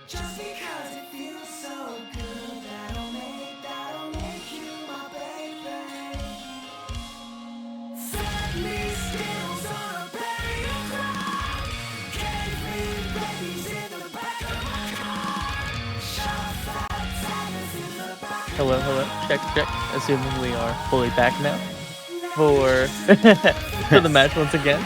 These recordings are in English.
Just because it feels so good, that'll make you my baby. Set me skills on a barrier cry. Gave me babies in the back of my car. Shot fat tires in the back of Hello, hello. Check, check. Assuming we are fully back now for for the match once again.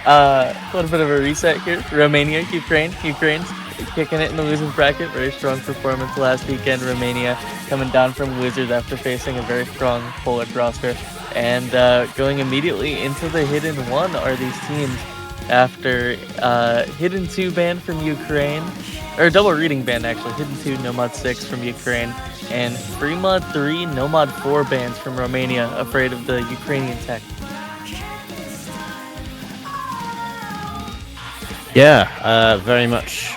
A little bit of a reset here. Romania, Ukraine. Ukraine's kicking it in the losing bracket. Very strong performance last weekend. Romania coming down from Wizards after facing a very strong Poland roster. And going immediately into the Hidden 1 are these teams after Hidden 2 ban from Ukraine. Or double reading ban, actually. Hidden 2, No Mod 6 from Ukraine. And Free Mod 3, No Mod 4 bans from Romania, afraid of the Ukrainian tech. Yeah, very much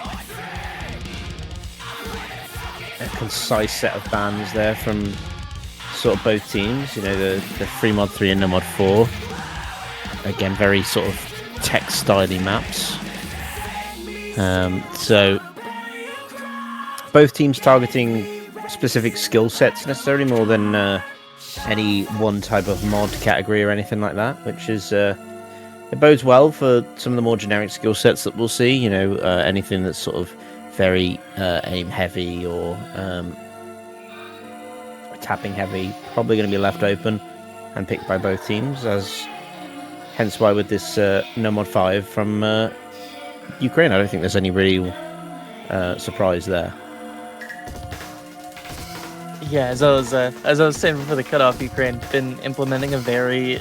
a concise set of bans there from sort of both teams. You know, the Free Mod 3 and No Mod 4. Again, very sort of tech-styly maps. So both teams targeting specific skill sets necessarily more than any one type of mod category or anything like that, which is it bodes well for some of the more generic skill sets that we'll see. You know, anything that's sort of very aim heavy or tapping heavy, probably going to be left open and picked by both teams. Hence why with this No Mod 5 from Ukraine, I don't think there's any real surprise there. Yeah, as I was saying before the cutoff, Ukraine been implementing a very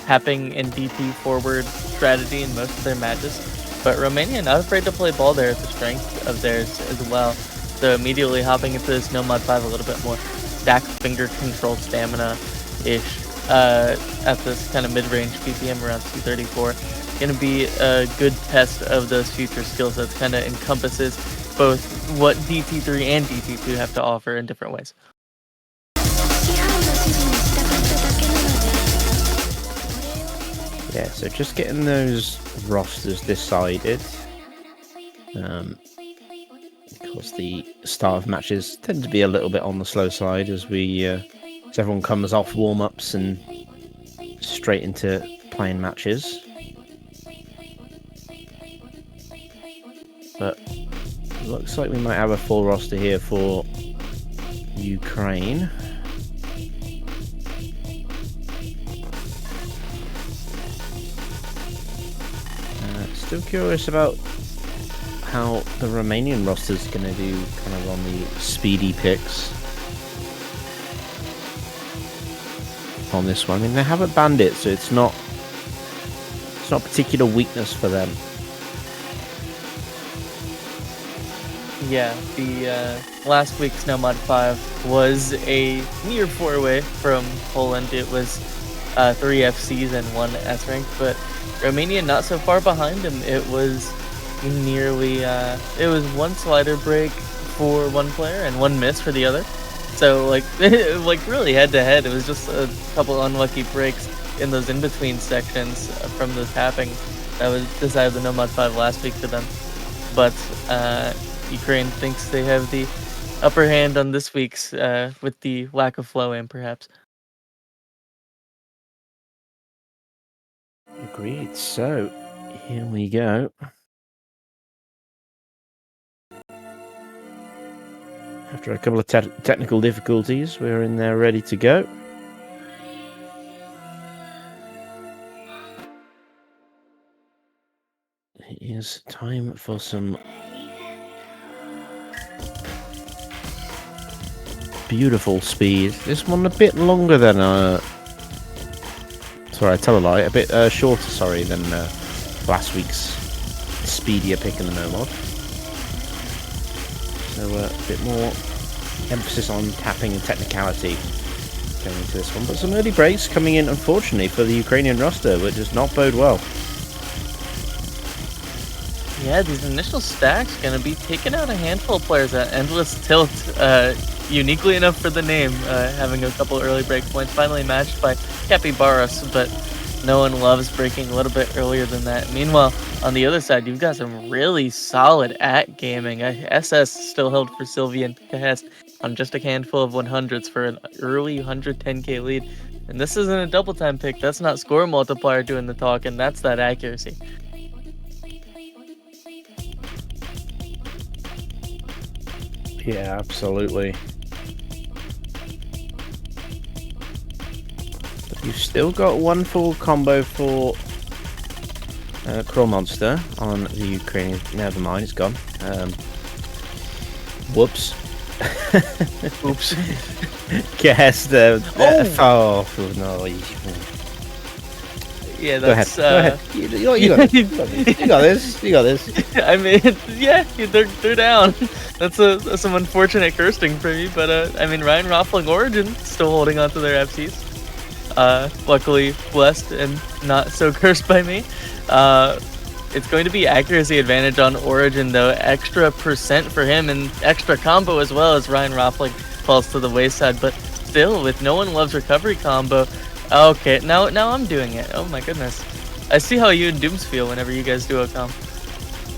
tapping and DP forward strategy in most of their matches. But Romania not afraid to play ball there. It's a strength of theirs as well. So immediately hopping into this No Mod 5 a little bit more stack finger controlled stamina-ish at this kind of mid-range PPM around 234. Going to be a good test of those future skill sets. Kind of encompasses both what DT3 and DT2 have to offer in different ways. Yeah, so just getting those rosters decided. Of course, the start of matches tend to be a little bit on the slow side as everyone comes off warm-ups and straight into playing matches. But it looks like we might have a full roster here for Ukraine. Still curious about how the Romanian roster is going to do kind of on the speedy picks on this one. I mean, they haven't banned it, so it's not a particular weakness for them. Yeah, the last week's No Mod 5 was a near 4-way from Poland. It was 3 FCs and 1 S rank, but Romania not so far behind him. It was nearly it was 1 slider break for one player and 1 miss for the other. So like really head to head. It was just a couple unlucky breaks in those in between sections from the tapping that was decided the No Mod 5 last week for them. But Ukraine thinks they have the upper hand on this week's with the lack of flow aim, perhaps. Agreed. So, here we go. After a couple of technical difficulties, we're in there ready to go. It is time for some beautiful speed. This one a bit longer than sorry, I tell a lie. A bit shorter, sorry, than last week's speedier pick in the No Mod. So a bit more emphasis on tapping and technicality going into this one. But some early breaks coming in, unfortunately, for the Ukrainian roster, which does not bode well. Yeah, these initial stacks going to be taking out a handful of players at Endless Tilt. Uniquely enough for the name, having a couple early break points, finally matched by Capybaras, but No One Loves breaking a little bit earlier than that. Meanwhile, on the other side, you've got some really solid gaming. SS still held for Sylvie and Kahest on just a handful of 100s for an early 110k lead. And this isn't a double time pick. That's not score multiplier doing the talking. That's that accuracy. Yeah, absolutely. But you've still got one full combo for Crawl Monster on the Ukrainian. Never mind, it's gone. Whoops. Oops. Guess the. Oh no. Yeah, Go that's. ahead. You got this. You got this. You got this. I mean, yeah, they're down. That's some unfortunate cursing for me, but I mean, Ryan Roffling Origin still holding on to their FCs. Luckily blessed and not so cursed by me. It's going to be accuracy advantage on Origin though, extra percent for him and extra combo as well as Ryan Roffling falls to the wayside, but still with No One Loves recovery combo. Okay, now I'm doing it. Oh my goodness. I see how you and Dooms feel whenever you guys do a comp.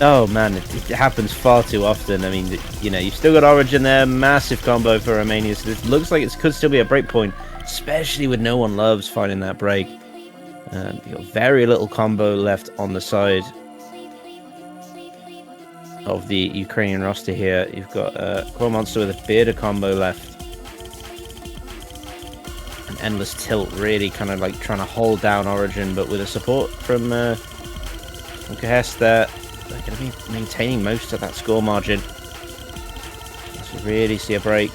Oh man, it happens far too often. I mean, you know, you've still got Origin there, massive combo for Romania, so it looks like it could still be a break point, especially with No One Loves finding that break. You've got very little combo left on the side of the Ukrainian roster here. You've got Core Monster with a bearded combo left. An endless tilt, really kind of like trying to hold down Origin, but with a support from Kahest there, they're going to be maintaining most of that score margin. So really see a break.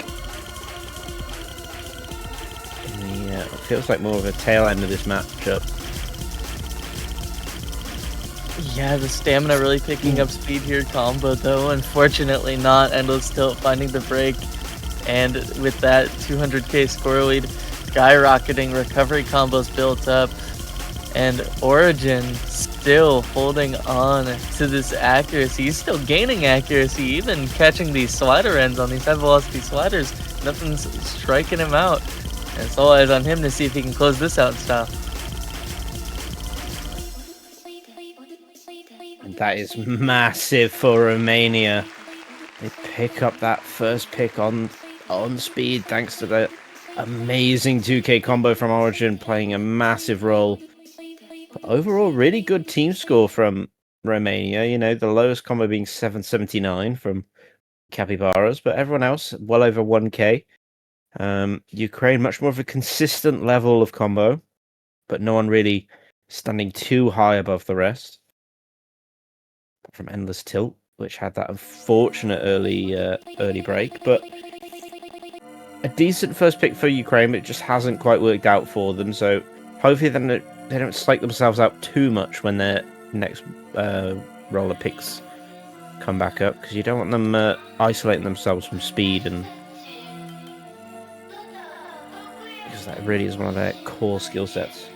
It feels like more of a tail end of this matchup. Yeah, the stamina really picking up speed here combo though. Unfortunately not. Endless Tilt finding the break. And with that 200k score lead skyrocketing, recovery combos built up. And Origin still holding on to this accuracy. He's still gaining accuracy, even catching these slider ends on these high velocity sliders. Nothing's striking him out. And it's all eyes on him to see if he can close this out in style. That is massive for Romania. They pick up that first pick on speed thanks to the amazing 2k combo from Origin playing a massive role. But overall, really good team score from Romania. You know, the lowest combo being 779 from Capybaras, but everyone else well over 1k. Ukraine, much more of a consistent level of combo, but no one really standing too high above the rest. From Endless Tilt, which had that unfortunate early break, but a decent first pick for Ukraine, but it just hasn't quite worked out for them. So hopefully they don't psych themselves out too much when their next roller picks come back up, because you don't want them isolating themselves from speed, and because that really is one of their core skill sets.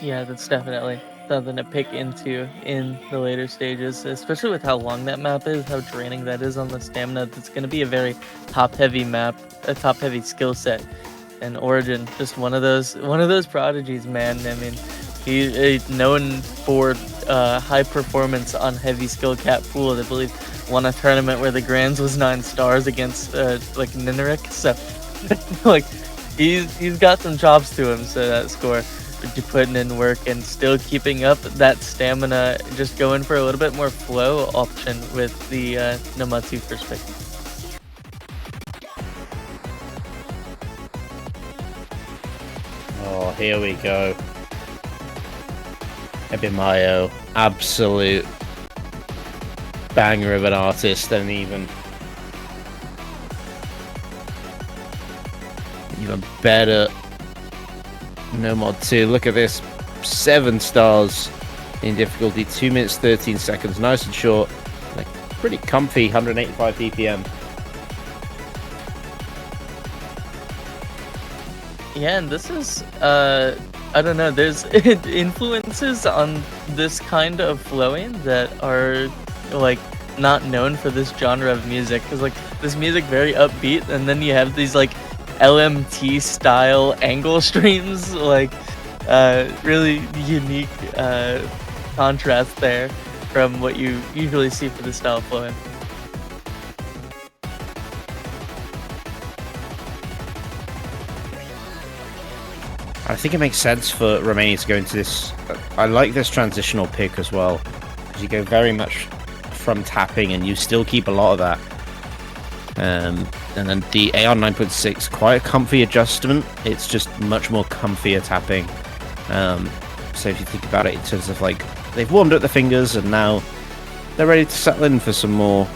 Yeah, that's definitely something to pick into in the later stages, especially with how long that map is, how draining that is on the stamina. It's going to be a very top-heavy map, a top-heavy skill set. And Origin, just one of those prodigies, man. I mean, he's known for high performance on heavy skill cap pools. I believe won a tournament where the Grands was 9 stars against like Nineric. So like he's got some chops to him. So that score. Putting in work and still keeping up that stamina, just going for a little bit more flow option with the Namatsu first pick. Oh, here we go. Ebimayo, absolute banger of an artist, and even better No Mod 2. Look at this, 7 stars in difficulty, 2 minutes 13 seconds, nice and short, like pretty comfy 185 ppm. Yeah, and this is I don't know, there's influences on this kind of flowing that are like not known for this genre of music, because like this music very upbeat, and then you have these like LMT style angle streams, like Really unique contrast there from what you usually see for the style flowing. I think it makes sense for Romania to go into this. I like this transitional pick as well, because you go very much from tapping and you still keep a lot of that. And then the AR 9.6, quite a comfy adjustment. It's just much more comfier tapping. So if you think about it in terms of like, they've warmed up the fingers and now they're ready to settle in for some more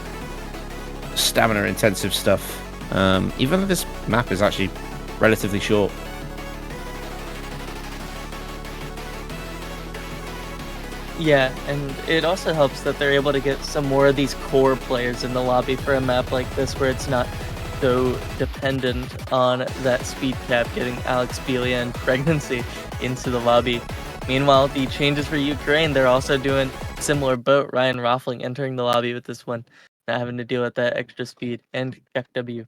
stamina intensive stuff. Even though this map is actually relatively short. Yeah, and it also helps that they're able to get some more of these core players in the lobby for a map like this, where it's not so dependent on that speed cap getting Alex Belia and Pregnancy into the lobby. Meanwhile, the changes for Ukraine, they're also doing similar boat. Ryan Roffling entering the lobby with this one, not having to deal with that extra speed, and FW.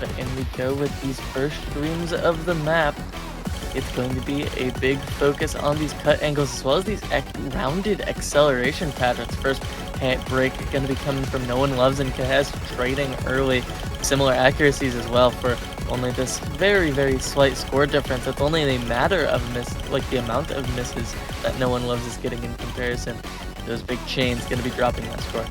But in we go with these first streams of the map. It's going to be a big focus on these cut angles as well as these rounded acceleration patterns. First break going to be coming from No One Loves and Kahes trading early. Similar accuracies as well for only this very, very slight score difference. It's only a matter of like the amount of misses that No One Loves is getting in comparison. Those big chains going to be dropping that score.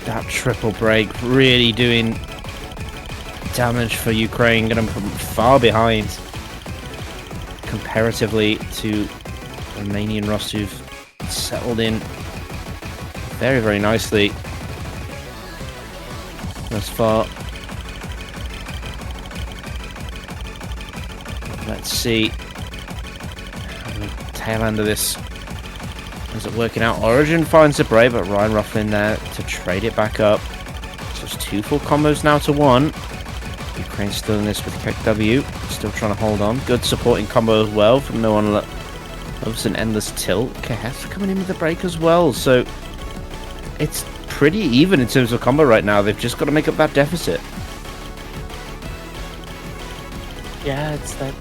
That triple break really doing damage for Ukraine. Gonna come far behind comparatively to Romanian Rust, who've settled in very, very nicely thus far. Let's see the tail end of this. Is it working out? Origin finds the Brave, but Ryan Ruffin there to trade it back up. So it's 2 full combos now to 1. Ukraine still in this with KW, still trying to hold on. Good supporting combo as well from No One Loves an Endless Tilt. KF coming in with the break as well. So it's pretty even in terms of combo right now. They've just got to make up that deficit. Yeah, it's that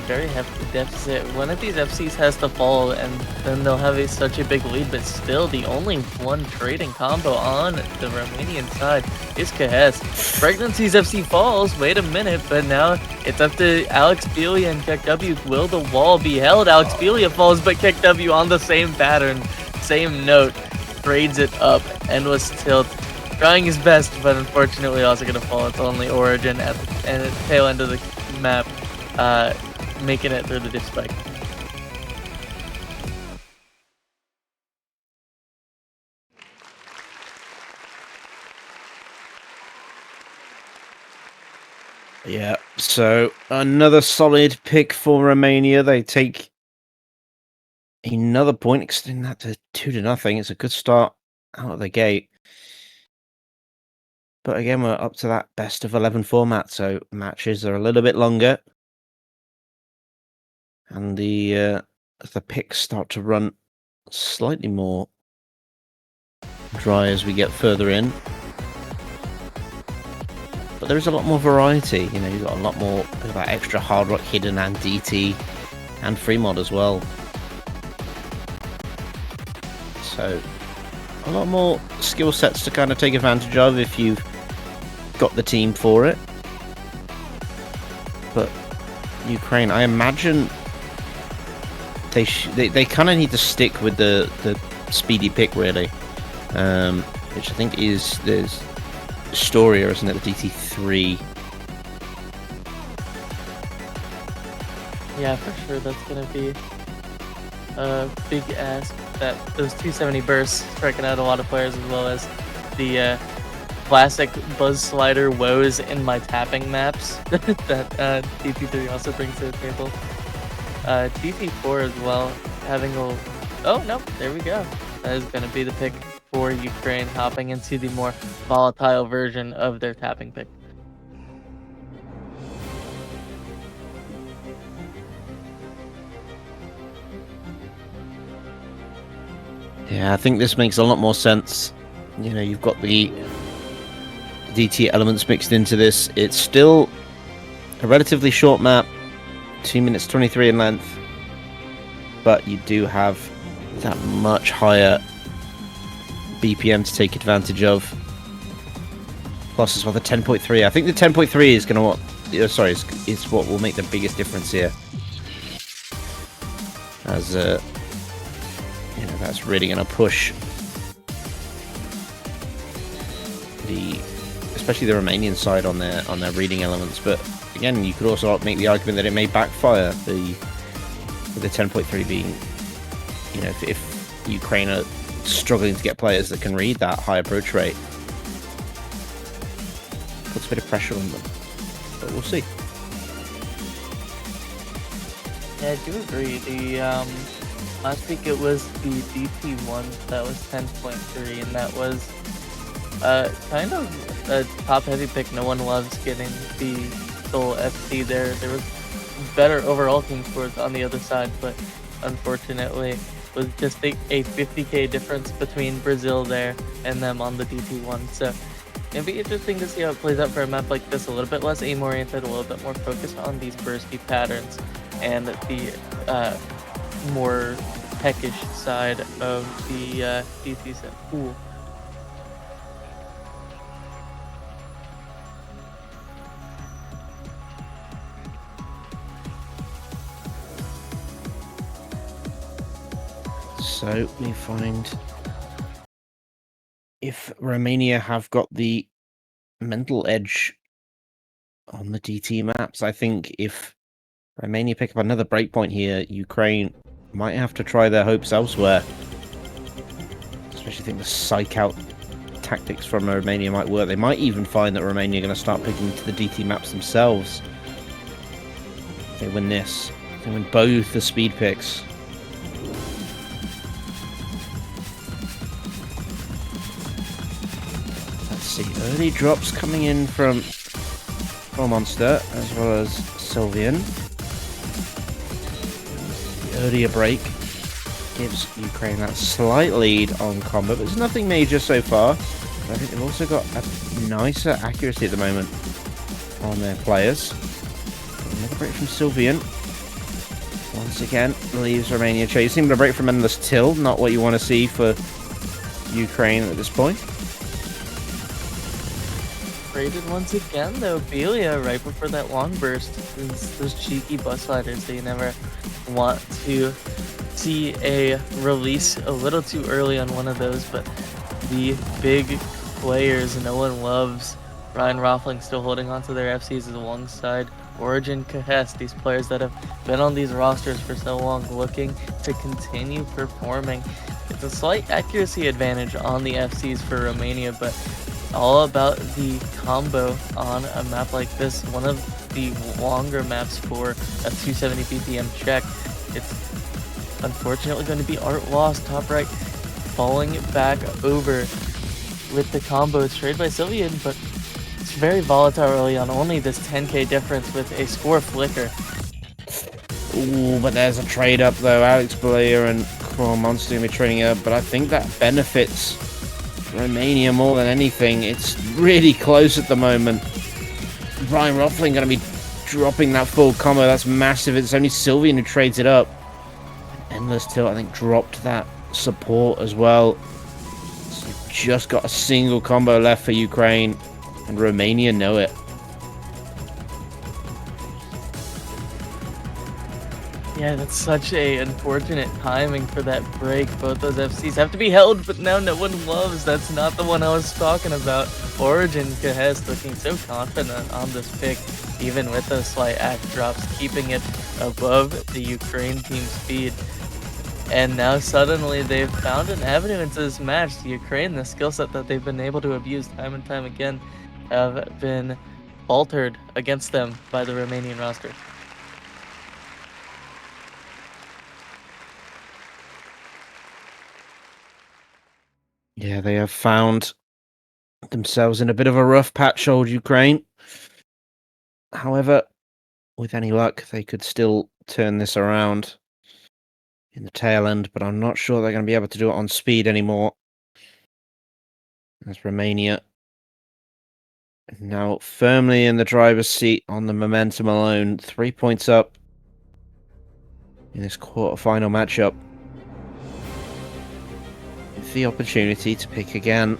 very hefty deficit. One of these FCs has to fall, and then they'll have such a big lead, but still the only one trading combo on the Romanian side is Kahes. Pregnancy's FC falls, wait a minute, but now it's up to Alex Belia and KW. Will the wall be held? Alex Belia falls, but KW on the same pattern, same note, trades it up, endless tilt. Trying his best, but unfortunately also going to fall. It's only Origin at the tail end of the map, making it through the dip spike. Yeah, so another solid pick for Romania. They take another point, extending that to 2-0. It's a good start out of the gate. But again, we're up to that best of 11 format, so matches are a little bit longer. And the picks start to run slightly more dry as we get further in. But there is a lot more variety, you know, you've got a lot more of that extra hard rock hidden and DT and free mod as well. So a lot more skill sets to kind of take advantage of if you've got the team for it. But Ukraine, I imagine they kind of need to stick with the speedy pick really, which I think is there's Storia, isn't it? The DT3. Yeah, for sure. That's gonna be a big ask. That those 270 bursts striking out a lot of players, as well as the classic buzz slider woes in my tapping maps that DT3 also brings to the table. DT4 as well. having a... Oh, no, there we go. That is going to be the pick for Ukraine, hopping into the more volatile version of their tapping pick. Yeah, I think this makes a lot more sense. You know, you've got the DT elements mixed into this. It's still a relatively short map, 2 minutes 23 in length, but you do have that much higher BPM to take advantage of. Plus as well the 10.3. I think the 10.3 is going to is what will make the biggest difference here. As you know, that's really going to push especially the Romanian side on their reading elements. But again, you could also make the argument that it may backfire, with the 10.3 being, you know, if Ukraine are struggling to get players that can read that high approach rate, puts a bit of pressure on them. But we'll see. Yeah, I do agree. The last week it was the DT1 that was 10.3, and that was kind of a top-heavy pick. No one loves getting the sole FC there. There was better overall team scores on the other side, but unfortunately was just a 50k difference between Brazil there and them on the DT1. So it'd be interesting to see how it plays out for a map like this, a little bit less aim-oriented, a little bit more focused on these bursty patterns and the more peckish side of the DT set. Ooh. So we find if Romania have got the mental edge on the DT maps. I think if Romania pick up another breakpoint here, Ukraine might have to try their hopes elsewhere. Especially think the psych out tactics from Romania might work. They might even find that Romania are going to start picking to the DT maps themselves. If they win this, they win both the speed picks. Let's see, early drops coming in from Monster as well as Sylvian. The earlier break gives Ukraine that slight lead on combo, but there's nothing major so far. But I think they've also got a nicer accuracy at the moment on their players. Another break from Sylvian. Once again, leaves Romania chasing, but a break from Endless Till, not what you want to see for Ukraine at this point. Rated once again though, Belia right before that long burst. Those cheeky bus sliders, they never want to see a release a little too early on one of those, but the big players no one loves. Ryan Roffling still holding on to their FCs alongside Origin Kahest, these players that have been on these rosters for so long, looking to continue performing. It's a slight accuracy advantage on the FCs for Romania, but all about the combo on a map like this, one of the longer maps for a 270 BPM check. It's unfortunately going to be Art Lost, top right, falling back over with the combo. It's traded by Sylvian, but it's very volatile early on, only this 10k difference with a score flicker. Ooh, but there's a trade up though. Alex Blair and Crawl Monster going to be trading up, but I think that benefits Romania more than anything. It's really close at the moment. Ryan Roffling going to be dropping that full combo. That's massive. It's only Sylvian who trades it up. Endless Tilt, I think, dropped that support as well. So just got a single combo left for Ukraine, and Romania know it. Yeah, that's such a unfortunate timing for that break. Both those FCs have to be held, but now no one loves. That's not the one I was talking about. Origin Kahest looking so confident on this pick, even with those slight act drops, keeping it above the Ukraine team speed. And now suddenly they've found an avenue into this match. The Ukraine, the skill set that they've been able to abuse time and time again, have been faltered against them by the Romanian roster. Yeah, they have found themselves in a bit of a rough patch, old Ukraine. However, with any luck, they could still turn this around in the tail end, but I'm not sure they're going to be able to do it on speed anymore. As Romania now firmly in the driver's seat on the momentum alone, 3 points up in this quarterfinal matchup. With the opportunity to pick again.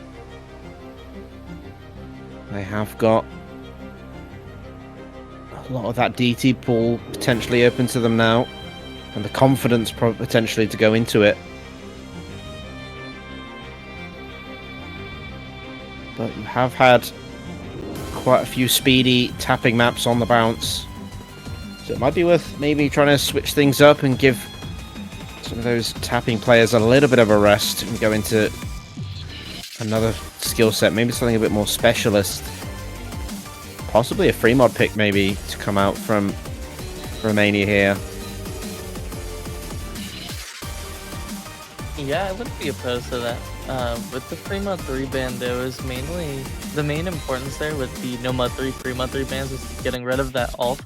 They have got a lot of that DT pool potentially open to them now, and the confidence potentially to go into it. But you have had quite a few speedy tapping maps on the bounce, so it might be worth maybe trying to switch things up and give some of those tapping players a little bit of a rest and go into another skill set, maybe something a bit more specialist. Possibly a free mod pick maybe to come out from Romania here. Yeah, I wouldn't be opposed to that. With the free mod 3 ban, there was mainly the main importance there with the no mod 3 free mod 3 bans is getting rid of that alt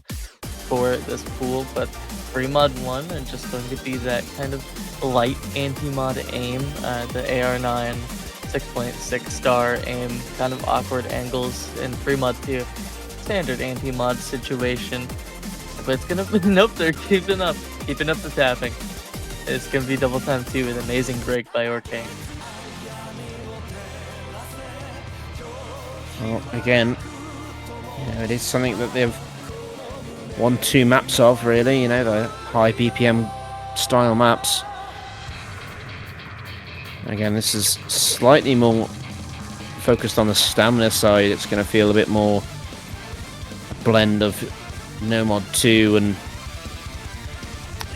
for this pool, but free mod 1 is just going to be that kind of light anti-mod aim, the AR9 6.6 star aim, kind of awkward angles in free mod 2, standard anti-mod situation. But it's gonna nope, they're keeping up the tapping. It's gonna be double time 2 with amazing break by Orkane. Well, again, it is something that they've won 2 maps of, really, the high BPM style maps. Again, this is slightly more focused on the stamina side. It's going to feel a bit more a blend of no mod 2 and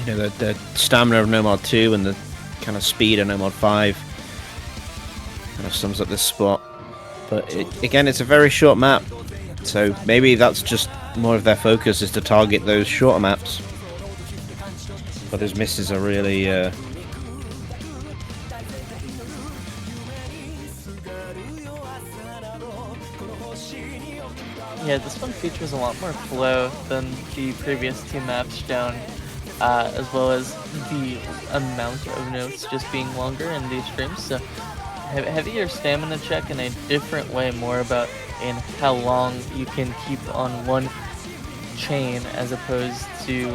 the stamina of no mod 2 and the kind of speed of no mod 5 kind of sums up this spot. But again, it's a very short map, so maybe that's just more of their focus is to target those shorter maps. But those misses are really yeah, this one features a lot more flow than the previous 2 maps shown, as well as the amount of notes just being longer in these streams. So heavier stamina check in a different way, more about in how long you can keep on one chain as opposed to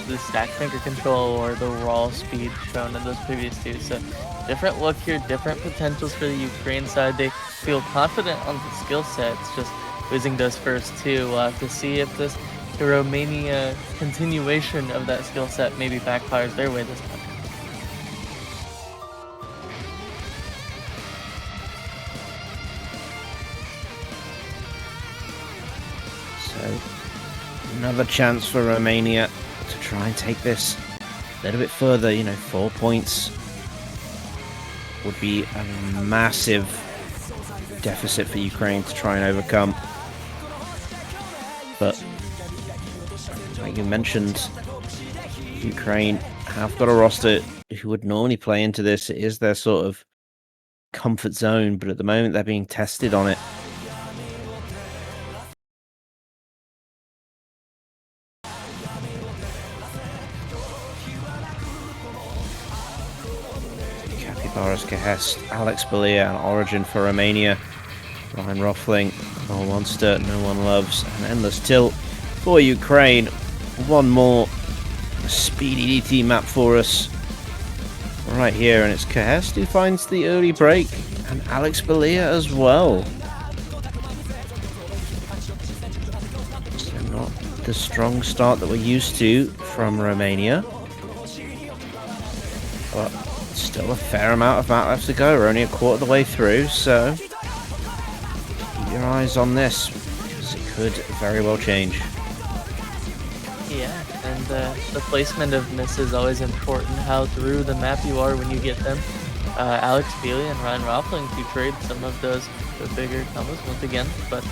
the stack finger control or the raw speed shown in those previous 2. So different look here, different potentials for the Ukraine side. They feel confident on the skill sets, just losing those first 2 to see if the Romania continuation of that skill set maybe backfires their way this time. So, another chance for Romania to try and take this a little bit further. 4 points would be a massive deficit for Ukraine to try and overcome. But, like you mentioned, Ukraine have got a roster who would normally play into this. It is their sort of comfort zone, but at the moment they're being tested on it. Damarsh, Kahest, Alex Balia, and Origin for Romania. Ryan Rothling, No Monster, No One Loves, and Endless Tilt for Ukraine. One more speedy DT map for us right here, and it's Kahest who finds the early break, and Alex Balia as well. So not the strong start that we're used to from Romania, but still a fair amount of map left to go. We're only a quarter of the way through, so keep your eyes on this because it could very well change. Yeah, and the placement of misses is always important, how through the map you are when you get them. Alex Balia and Ryan Rothling to trade some of those bigger combos once again, but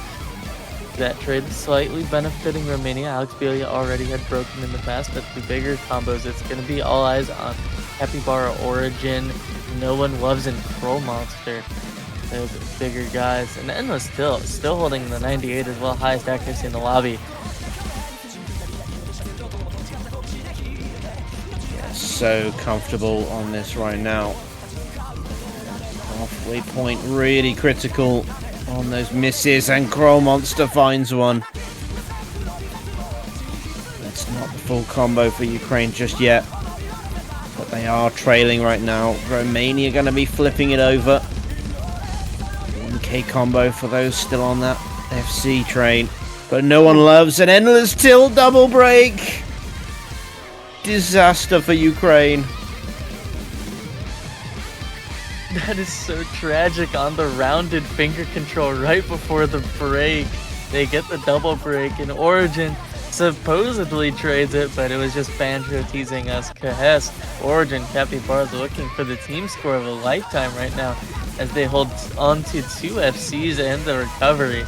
that trade slightly benefiting Romania. Alex Balia already had broken in the past, but the bigger combos, it's going to be all eyes on Capybara Origin No One Loves and Crow Monster. Those bigger guys. And Endless still holding the 98 as well, highest accuracy in the lobby. Yeah, so comfortable on this right now. Halfway point really critical on those misses, and Crow Monster finds one. It's not the full combo for Ukraine just yet, but they are trailing right now. Romania going to be flipping it over. 1K combo for those still on that FC train, but No One Loves an endless tilt double break. Disaster for Ukraine. That is so tragic on the rounded finger control right before the break. They get the double break, and Origin supposedly trades it, but it was just Banjo teasing us. Kahes, Origin, Capybara's looking for the team score of a lifetime right now as they hold on to 2 FCs and the recovery.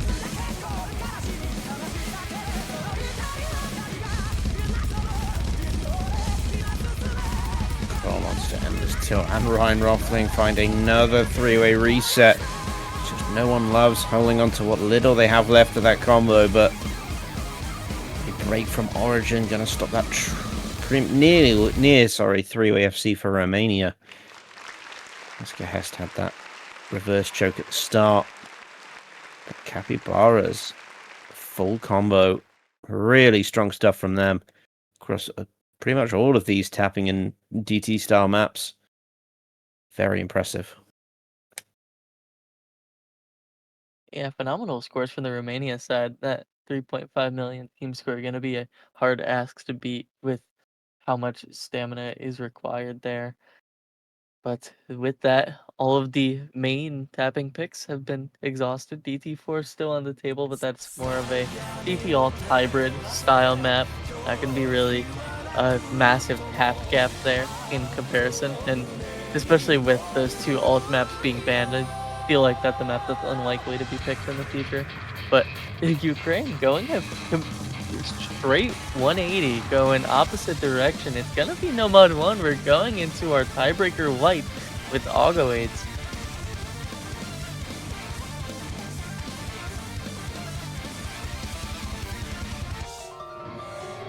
Tilt and Ryan Rothling find another 3-way reset. Just No One Loves holding on to what little they have left of that combo, but a break from Origin gonna stop that near 3-way FC for Romania. Oscar Hest had that reverse choke at the start, but Capybaras full combo, really strong stuff from them across pretty much all of these tapping and DT style maps. Very impressive. Yeah, phenomenal scores from the Romania side. That 3.5 million team score going to be a hard ask to beat with how much stamina is required there. But with that, all of the main tapping picks have been exhausted. DT4 is still on the table, but that's more of a DT alt hybrid style map. That can be really a massive tap gap there in comparison, and especially with those 2 alt maps being banned, I feel like that's a map that's unlikely to be picked in the future. But Ukraine going a straight 180, going opposite direction. It's gonna be no mod 1. We're going into our tiebreaker white with Augo aids.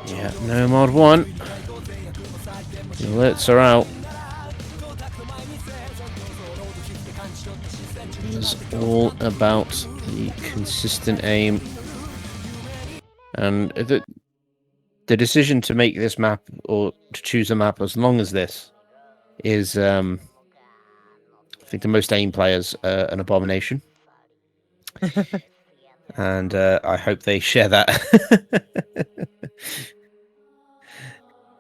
Yeah, no mod 1. The alerts are out. It was all about the consistent aim, and the decision to make this map, or to choose a map as long as this, is I think the most aim players an abomination. And I hope they share that.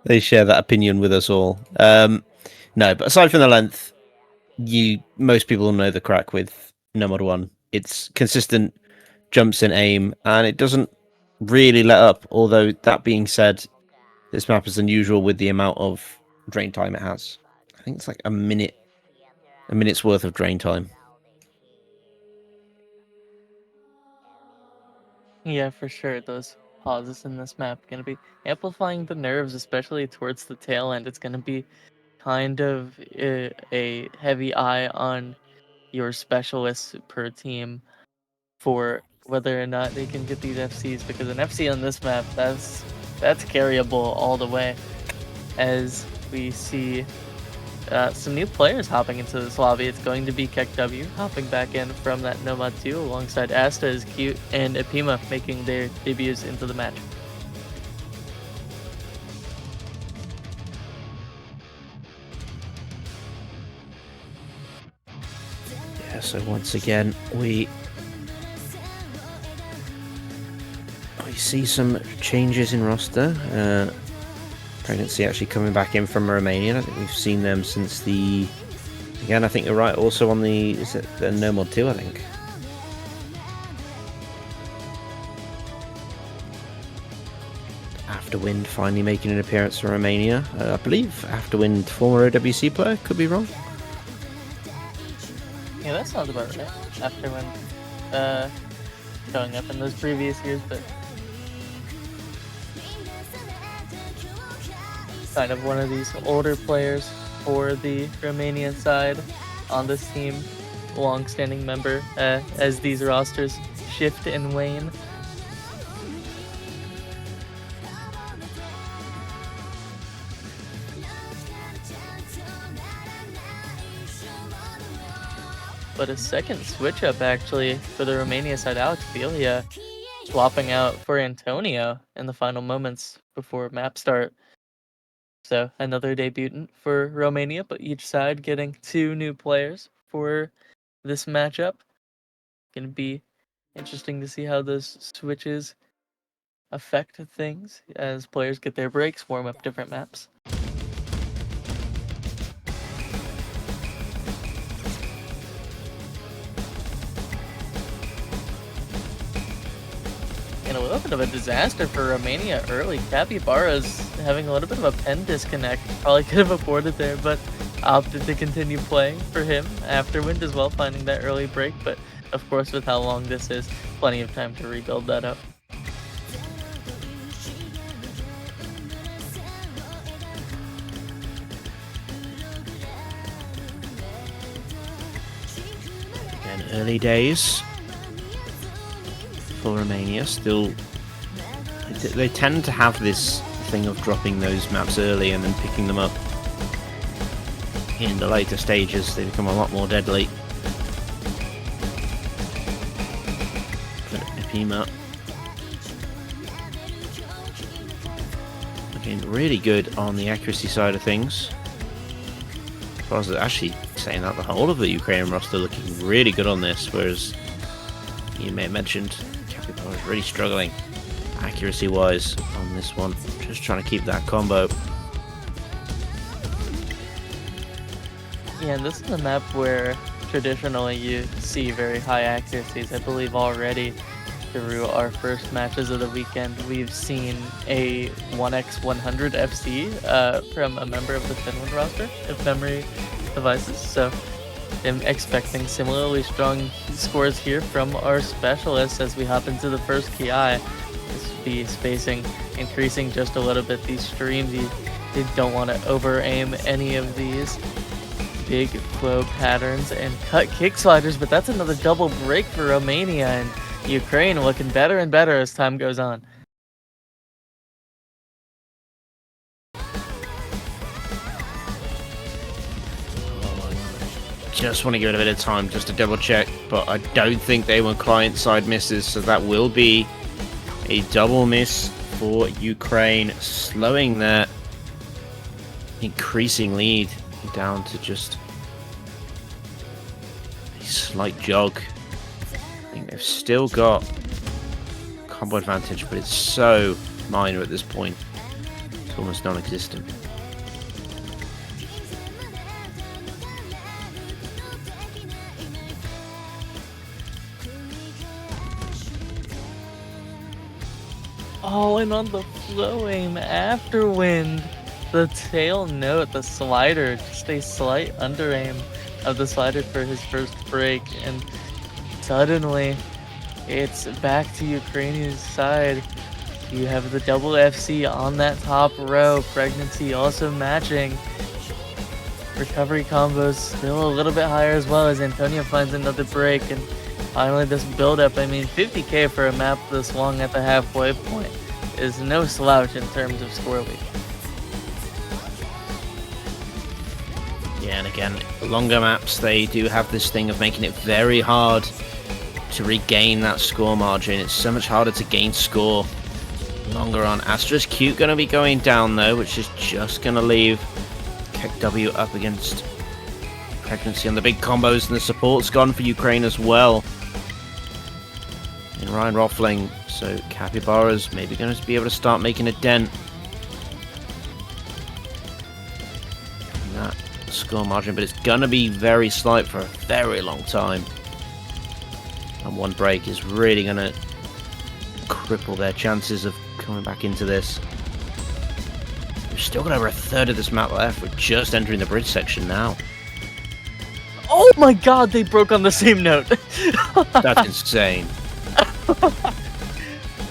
They share that opinion with us all. No, but aside from the length, most people know the crack with No Mod 1. It's consistent jumps in aim, and it doesn't really let up. Although that being said, this map is unusual with the amount of drain time it has. I think it's like a minute's worth of drain time. Yeah, for sure. Those pauses in this map are gonna be amplifying the nerves, especially towards the tail end. It's gonna be kind of a heavy eye on your specialists per team for whether or not they can get these FCs, because an FC on this map, that's carryable all the way. As we see some new players hopping into this lobby. It's going to be KekW hopping back in from that Nomad 2 alongside Asta is Cute and Epima making their debuts into the match. Yeah, so once again, we see some changes in roster. Pregnancy actually coming back in from Romania. I think we've seen them since the... Again, I think you're right. Also on the... Is it the No Mod 2, I think? Afterwind finally making an appearance for Romania. I believe Afterwind, former OWC player. Could be wrong. Yeah, that sounds about right. Afterwind showing up in those previous years, but kind of one of these older players for the Romanian side on this team. Long-standing member as these rosters shift and wane. But a second switch up actually for the Romania side. Alex Delia swapping out for Antonio in the final moments before map start. So another debutant for Romania, but each side getting 2 new players for this matchup. Gonna be interesting to see how those switches affect things as players get their breaks, warm up different maps. And a little bit of a disaster for Romania early. Capybara's having a little bit of a pen disconnect. Probably could have aborted there, but opted to continue playing for him after Wind as well, finding that early break. But of course, with how long this is, plenty of time to rebuild that up. Again, early days for Romania. Still, they tend to have this thing of dropping those maps early and then picking them up in the later stages. They become a lot more deadly. But Epima looking really good on the accuracy side of things. I was actually saying that the whole of the Ukrainian roster looking really good on this, whereas you may have mentioned Capybara is really struggling accuracy wise on this one. Just trying to keep that combo. Yeah, and this is a map where traditionally you see very high accuracies. I believe already through our first matches of the weekend, we've seen a 1x100 FC from a member of the Finland roster, if memory devices. So I'm expecting similarly strong scores here from our specialists as we hop into the first KI. This will be spacing increasing just a little bit. These streams, you don't want to over-aim any of these big flow patterns and cut kick sliders, but that's another double break for Romania, and Ukraine looking better and better as time goes on. Just want to give it a bit of time just to double check, but I don't think they were client side misses, so that will be a double miss for Ukraine, slowing their increasing lead down to just a slight jog. I think they've still got combo advantage, but it's so minor at this point. It's almost non-existent. Oh, and on the flow aim after Wind, the tail note, the slider, just a slight under aim of the slider for his first break, and suddenly it's back to Ukrainian's side. You have the double FC on that top row, pregnancy also matching. Recovery combos still a little bit higher as well as Antonio finds another break, and finally this build up. I mean, 50k for a map this long at the halfway point is no slouch in terms of score lead. Yeah, and again, longer maps, they do have this thing of making it very hard to regain that score margin. It's so much harder to gain score longer on. Astra's Cute going to be going down though, which is just going to leave KW up against pregnancy on the big combos, and the support's gone for Ukraine as well. And Ryan Roffling, so Capybara's maybe going to be able to start making a dent in that score margin, but it's going to be very slight for a very long time. And one break is really going to cripple their chances of coming back into this. We've still got over a third of this map left. We're just entering the bridge section now. Oh my god, they broke on the same note. That's insane.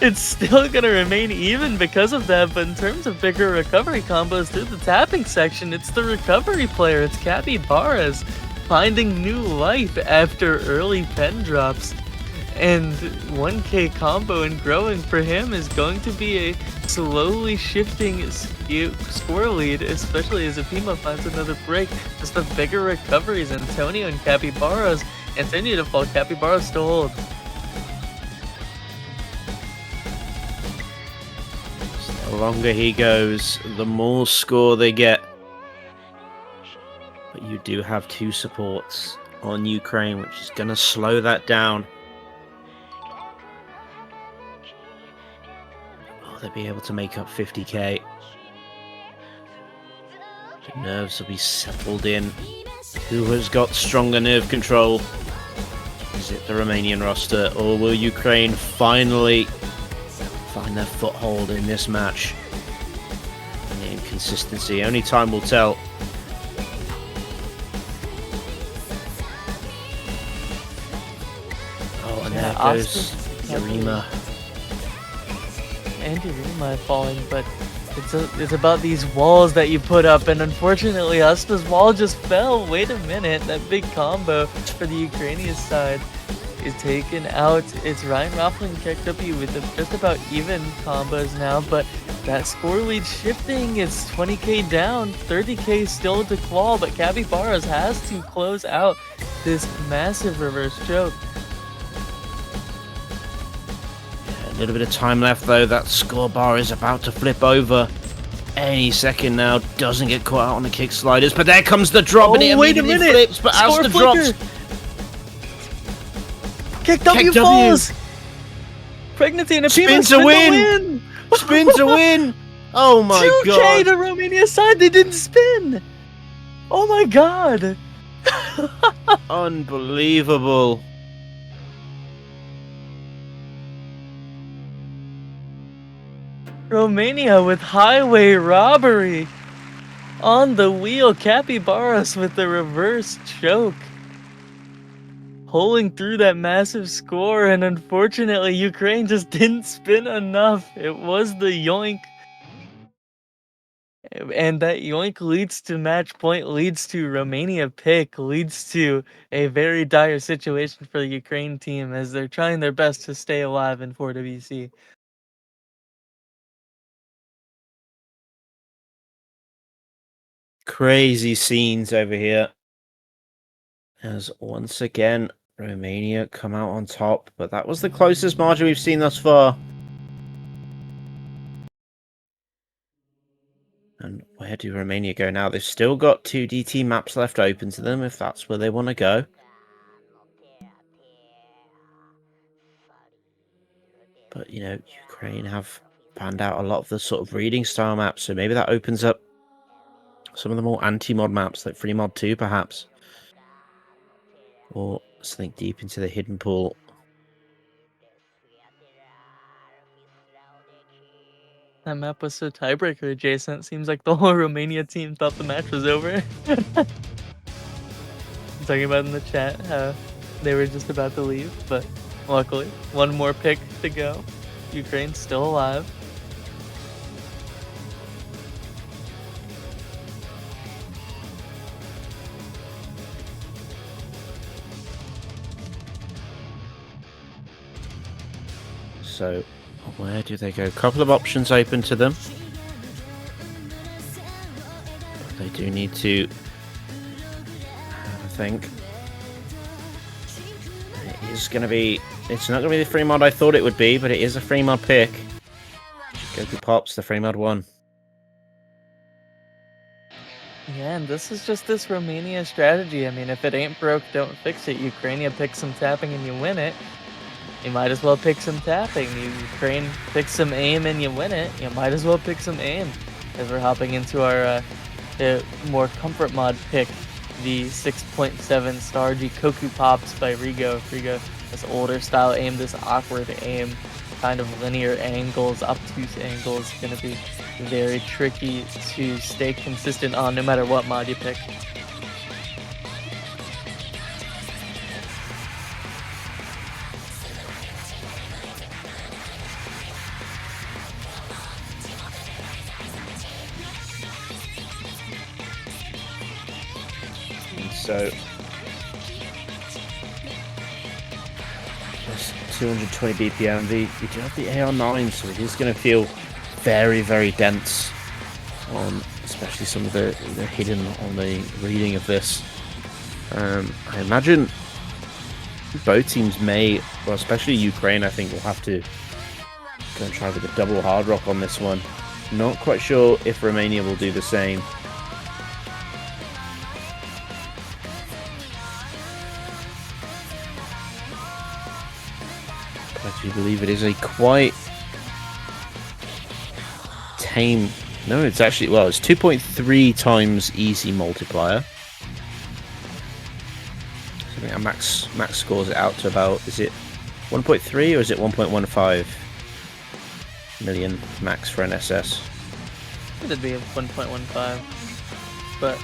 it's still gonna remain even because of that, but in terms of bigger recovery combos through the tapping section, it's the recovery player, it's Capybaras, finding new life after early pen drops. And 1k combo and growing for him is going to be a slowly shifting score lead, especially as Afima finds another break. Just the bigger recoveries, Antonio and Capybaras. Antonio to fall, Capybaras still hold. The longer he goes, the more score they get. But you do have 2 supports on Ukraine, which is going to slow that down. Will they be able to make up 50k? The nerves will be settled in. Who has got stronger nerve control? Is it the Romanian roster, or will Ukraine finally find their foothold in this match? And the inconsistency, only time will tell. Oh, and there goes Yarima. And Yarima falling, but it's about these walls that you put up, and unfortunately Asta's wall just fell. Wait a minute, that big combo for the Ukrainian side is taken out. It's Ryan Raffling and KW with just about even combos now, but that score lead shifting. It's 20k down, 30k still to claw, but Capybaras has to close out this massive reverse choke. A little bit of time left though. That score bar is about to flip over any second now. Doesn't get caught out on the kick sliders, but there comes the drop, and it wait a immediately minute! flips. But Score Asta flicker! drops. KW falls! Pregnancy and a Spin to win! Spin to win! Oh my 2k god! to Romania side, they didn't spin! Oh my god! Unbelievable. Romania with highway robbery. On the wheel, Capybaras with the reverse choke. Pulling through that massive score, and unfortunately Ukraine just didn't spin enough. It was the yoink. And that yoink leads to match point, leads to Romania pick, leads to a very dire situation for the Ukraine team as they're trying their best to stay alive in 4WC. Crazy scenes over here. As once again, Romania come out on top, but that was the closest margin we've seen thus far. And where do Romania go now? They've still got 2 DT maps left open to them if that's where they want to go. But, you know, Ukraine have panned out a lot of the sort of reading style maps, so maybe that opens up some of the more anti-mod maps, like Free Mod 2, perhaps. Or something deep into the hidden pool. That map was so tiebreaker adjacent. Seems like the whole Romania team thought the match was over. Talking about in the chat how they were just about to leave, but luckily, one more pick to go. Ukraine's still alive. So, where do they go? A couple of options open to them. But they do need to have a think. It is going to be... It's not going to be the free mod I thought it would be, but it is a free mod pick. Goku Pops, the free mod one. Yeah, and this is just this Romania strategy. I mean, if it ain't broke, don't fix it. Ukraine picks some tapping and you win it. You might as well pick some tapping. Ukraine picks some aim and you win it. You might as well pick some aim. As we're hopping into our more comfort mod pick, the 6.7 star Goku Pops by Rigo. Rigo, this older style aim, this awkward aim, kind of linear angles, obtuse angles, gonna be very tricky to stay consistent on no matter what mod you pick. So just 220 BPM. You do have the AR9, so it is going to feel very, very dense on especially some of the hidden on the reading of this. I imagine both teams may, well, especially Ukraine, I think will have to go and try with a double hard rock on this one. Not quite sure if Romania will do the same. But I do believe it is a quite tame. No, it's actually, well, it's 2.3 times easy multiplier. So I think our max scores it out to about, is it 1.3 or is it 1.15 million max for an SS? It'd be 1.15, but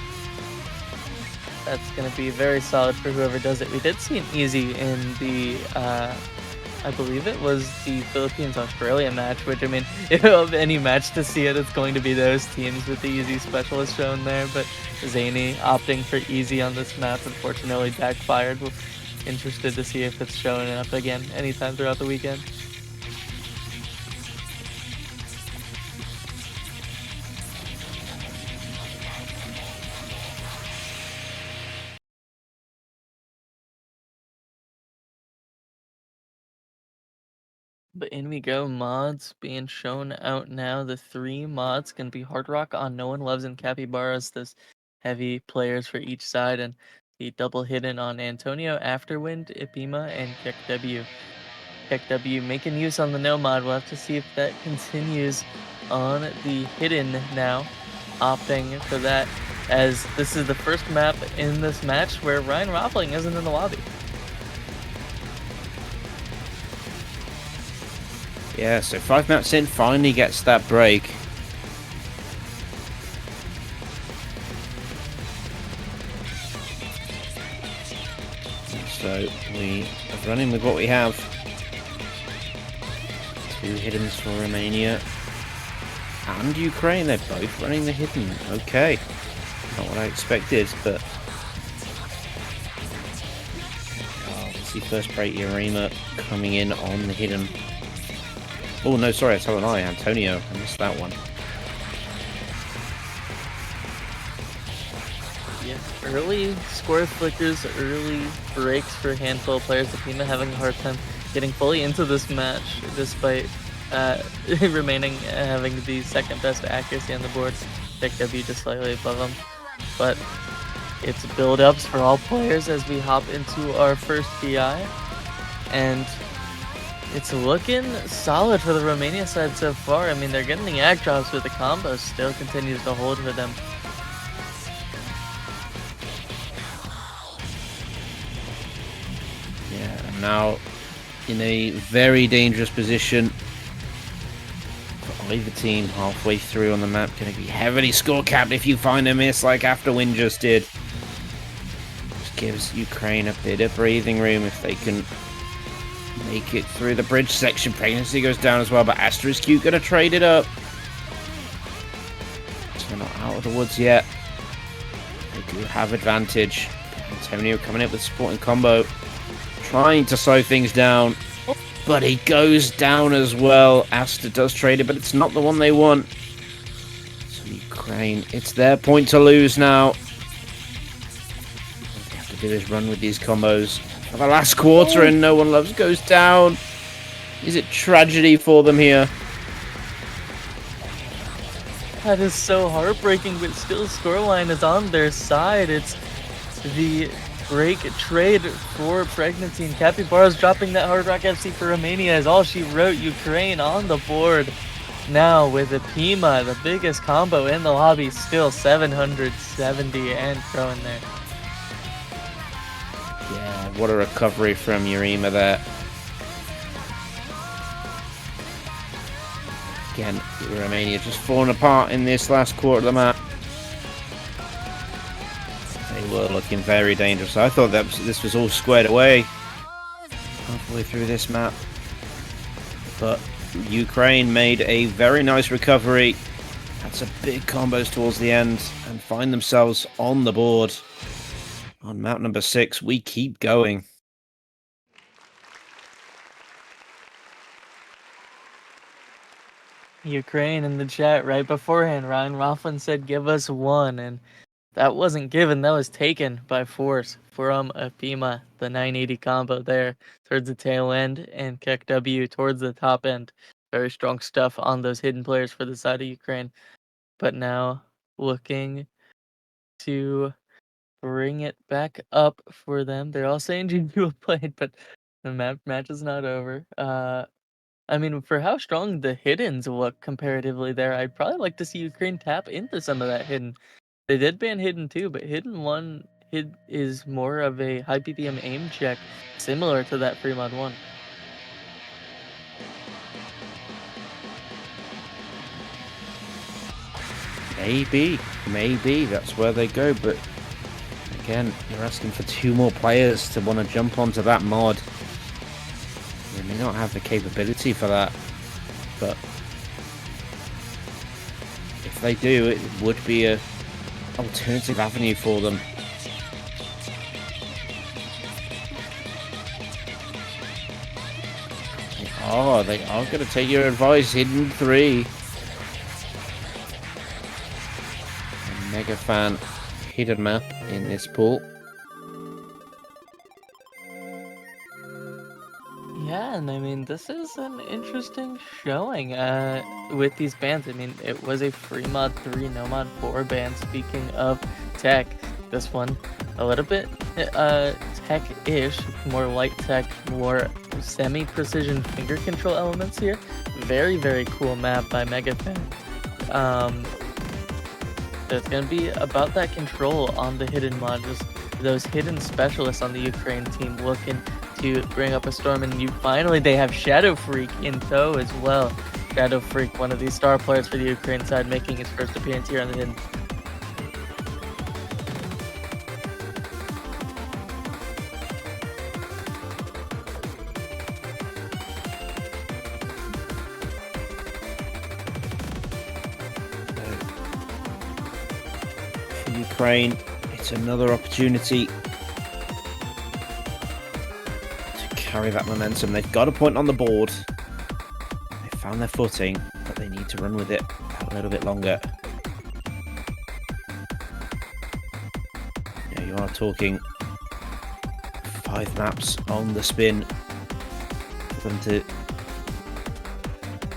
that's going to be very solid for whoever does it. We did see an easy in the, I believe it was the Philippines-Australia match, which, I mean, if of any match to see it, it's going to be those teams with the easy specialist shown there, but Zany opting for easy on this map unfortunately backfired. We're interested to see if it's showing up again anytime throughout the weekend. But in we go, mods being shown out now. The 3 mods can be Hard Rock on No One Loves and Capybaras, those heavy players for each side, and the double hidden on Antonio, Afterwind, Ipima, and Kick W. Kick W making use on the no mod. We'll have to see if that continues on the hidden now, opting for that, as this is the first map in this match where Ryan Roppling isn't in the lobby. Yeah, so 5 maps in, finally gets that break. So we are running with what we have. 2 hiddens for Romania and Ukraine. They're both running the hidden. Okay, not what I expected, but let's see first break Yarima coming in on the hidden. Oh no, sorry, I told an eye. Antonio, I missed that one. Yeah, early score flickers, early breaks for a handful of players. The team having a hard time getting fully into this match, despite remaining having the second best accuracy on the board. Pick W just slightly above them, but it's build-ups for all players as we hop into our first PI, and it's looking solid for the Romania side so far. I mean, they're getting the ag drops, but the combo still continues to hold for them. Yeah, and now in a very dangerous position for either team halfway through on the map. Going to be heavily score capped if you find a miss like Afterwind just did. Just gives Ukraine a bit of breathing room if they can make it through the bridge section. Pregnancy goes down as well, but Asterisk Q gonna trade it up. So they're not out of the woods yet. They do have advantage. Antonio coming up with supporting combo, trying to slow things down, but he goes down as well. Aster does trade it, but it's not the one they want. So Ukraine, it's their point to lose now. What they have to do is run with these combos. For the last quarter, and No One Loves goes down. Is it tragedy for them here? That is so heartbreaking, but still scoreline is on their side. It's the break trade for Pregnancy, and Capybara's dropping that Hard Rock FC for Romania is all she wrote. Ukraine on the board now with Ipima, the biggest combo in the lobby, still 770 and growing there. Yeah, what a recovery from Yarima there. Again, Romania just falling apart in this last quarter of the map. They were looking very dangerous. I thought that this was all squared away halfway through this map. But Ukraine made a very nice recovery. Had some big combos towards the end and find themselves on the board On map number 6, we keep going. Ukraine in the chat right beforehand. Ryan Rothland said, "Give us one," and that wasn't given. That was taken by force from Apima. The 980 combo there towards the tail end, and Kek W towards the top end. Very strong stuff on those hidden players for the side of Ukraine. But now looking to bring it back up for them. They're all saying GG will play, but the match is not over. I mean, for how strong the hiddens look comparatively there, I'd probably like to see Ukraine tap into some of that hidden. They did ban hidden too, but hidden one is more of a high PPM aim check, similar to that free mod 1. Maybe that's where they go, but again, you're asking for 2 more players to want to jump onto that mod. They may not have the capability for that, but if they do, it would be a alternative avenue for them. They are going to take your advice. Hidden 3. A mega fan hidden map in this pool. Yeah, and I mean, this is an interesting showing with these bans. I mean, it was a free mod 3, no mod 4 ban. Speaking of tech, this one a little bit tech-ish, more light tech, more semi-precision finger control elements here. Very, very cool map by Megafan. It's going to be about that control on the hidden mod, just those hidden specialists on the Ukraine team looking to bring up a storm, and they have Shadow Freak in tow as well. Shadow Freak, one of these star players for the Ukraine side, making his first appearance here on the hidden. For Ukraine, it's another opportunity carry that momentum. They've got a point on the board. They found their footing, but they need to run with it a little bit longer. Yeah, you are talking 5 maps on the spin for them to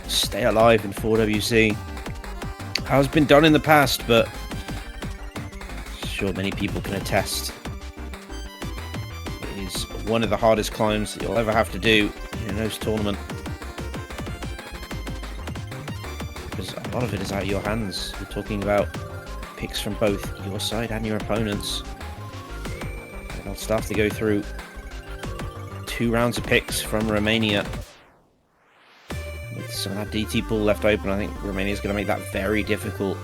stay alive in 4WC. Has been done in the past, but sure many people can attest. Is one of the hardest climbs that you'll ever have to do in an OS tournament, because a lot of it is out of your hands. We're talking about picks from both your side and your opponents. And I'll start to go through 2 rounds of picks from Romania. With some of that DT pool left open, I think Romania is going to make that very difficult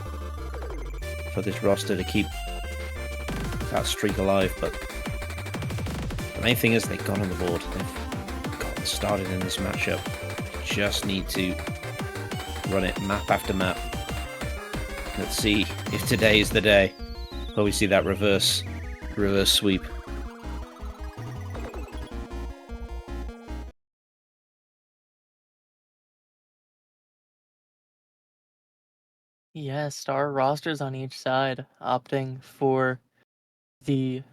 for this roster to keep that streak alive, but the main thing is they've gone on the board. They've gotten started in this matchup. They just need to run it map after map. Let's see if today is the day where we see that reverse sweep. Yeah, star rosters on each side, opting for the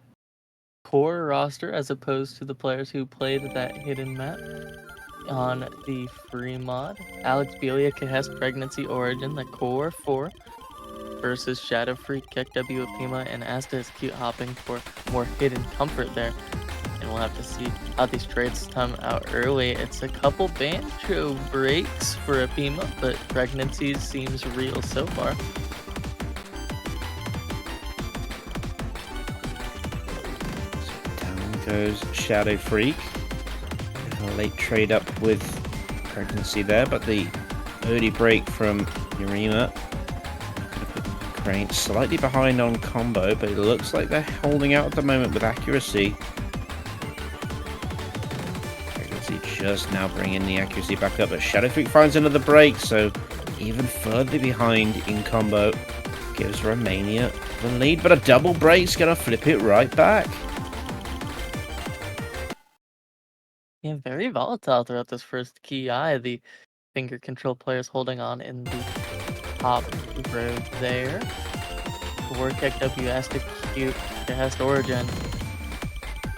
core roster as opposed to the players who played that hidden map on the free mod. Alex Belia, Kahest, Pregnancy, Origin, the core 4 versus Shadow Freak, Kek W, Apima, and Asta is cute hopping for more hidden comfort there. And we'll have to see how these trades come out early. It's a couple banjo breaks for Apima, but Pregnancy seems real so far. Goes Shadow Freak. A late trade up with Pregnancy there, but the early break from Yurima Crane slightly behind on combo, but it looks like they're holding out at the moment with accuracy. Pregnancy just now bringing the accuracy back up, but Shadow Freak finds another break, so even further behind in combo. gives Romania the lead, but a double break's going to flip it right back. Yeah, very volatile throughout this first key eye. The finger control players holding on in the top row there. Warkek W has to cute. It has to Origin.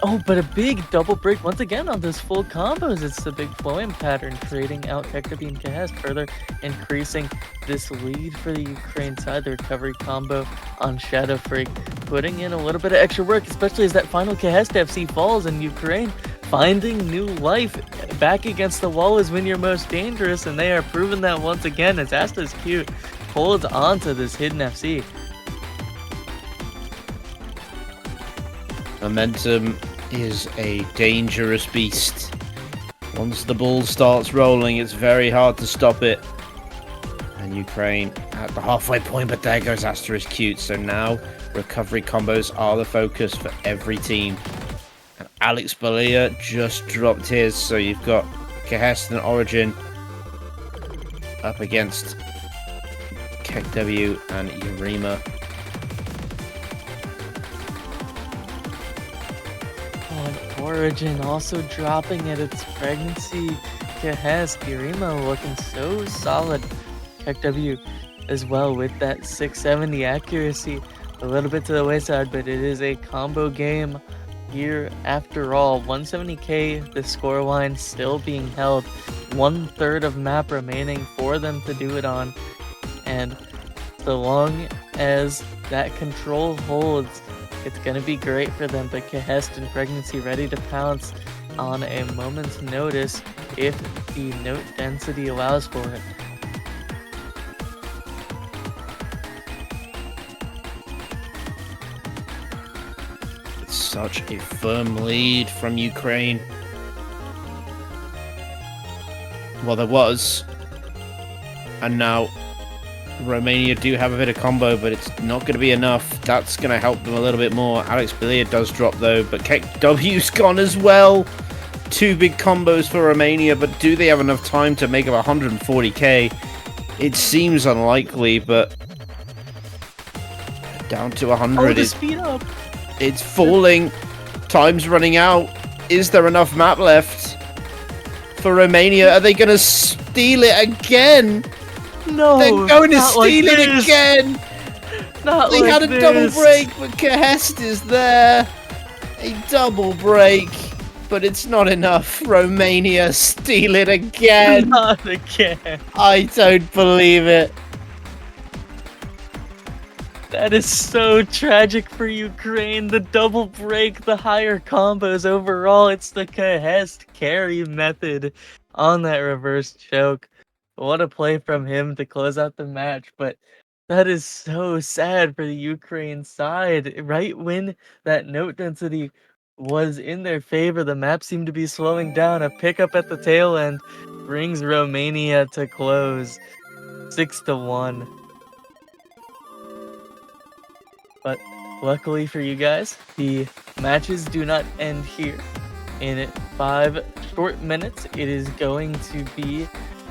Oh, but a big double break once again on those full combos. It's the big flowing pattern, trading out Kekdabi and Kahest, further increasing this lead for the Ukraine side. The recovery combo on Shadow Freak, putting in a little bit of extra work, especially as that final Kahest FC falls, and Ukraine finding new life. Back against the wall is when you're most dangerous, and they are proving that once again as Asta's cute holds on to this hidden FC. Momentum is a dangerous beast. Once the ball starts rolling, it's very hard to stop it. And Ukraine at the halfway point, but there goes Asta is cute. So now recovery combos are the focus for every team. And Alex Balia just dropped his, so you've got Kahest and Origin up against KekW and Yurima. Origin also dropping at its pregnancy. Kahest, Yurima looking so solid. KekW as well with that 670 accuracy. A little bit to the wayside, but it is a combo game here after all. 170k, the scoreline still being held. 1/3 of map remaining for them to do it on. And so long as that control holds, it's going to be great for them, but Kahest and Pregnancy ready to pounce on a moment's notice if the note density allows for it. It's such a firm lead from Ukraine. Well, there was. And now Romania do have a bit of combo, but it's not going to be enough. That's going to help them a little bit more. Alex Balia does drop though, but KekW's gone as well. 2 big combos for Romania, but do they have enough time to make up 140k? It seems unlikely, but down to 100. Oh, speed up. It's falling. Time's running out. Is there enough map left for Romania? Are they going to steal it again? No, they're going to steal like it again. Not they like had a this. double break, but Kahest is there. A double break, but it's not enough. Romania steal it again. Not again. I don't believe it. That is so tragic for Ukraine. The double break, the higher combos overall. It's the Kahest carry method on that reverse choke. What a play from him to close out the match, but that is so sad for the Ukraine side. Right when that note density was in their favor, the map seemed to be slowing down. A pickup at the tail end brings Romania to close 6-1. But luckily for you guys, the matches do not end here. In 5 short minutes, it is going to be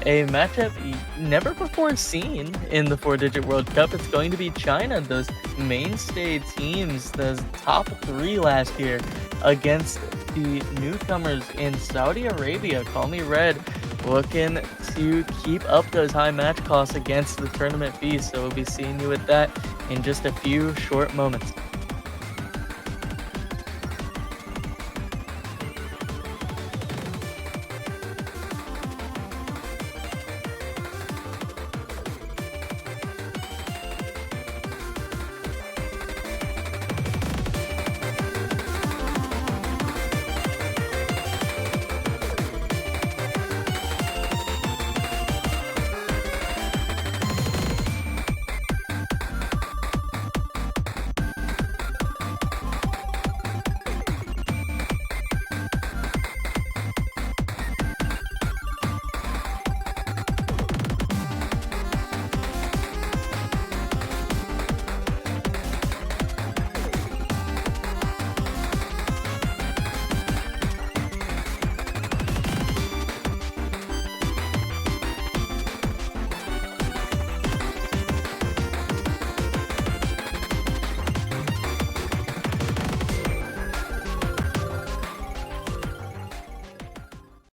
a matchup never before seen in the 4-digit World Cup. It's going to be China, those mainstay teams, those top 3 last year, against the newcomers in Saudi Arabia. Call me Red, looking to keep up those high match costs against the tournament fees. So we'll be seeing you with that in just a few short moments.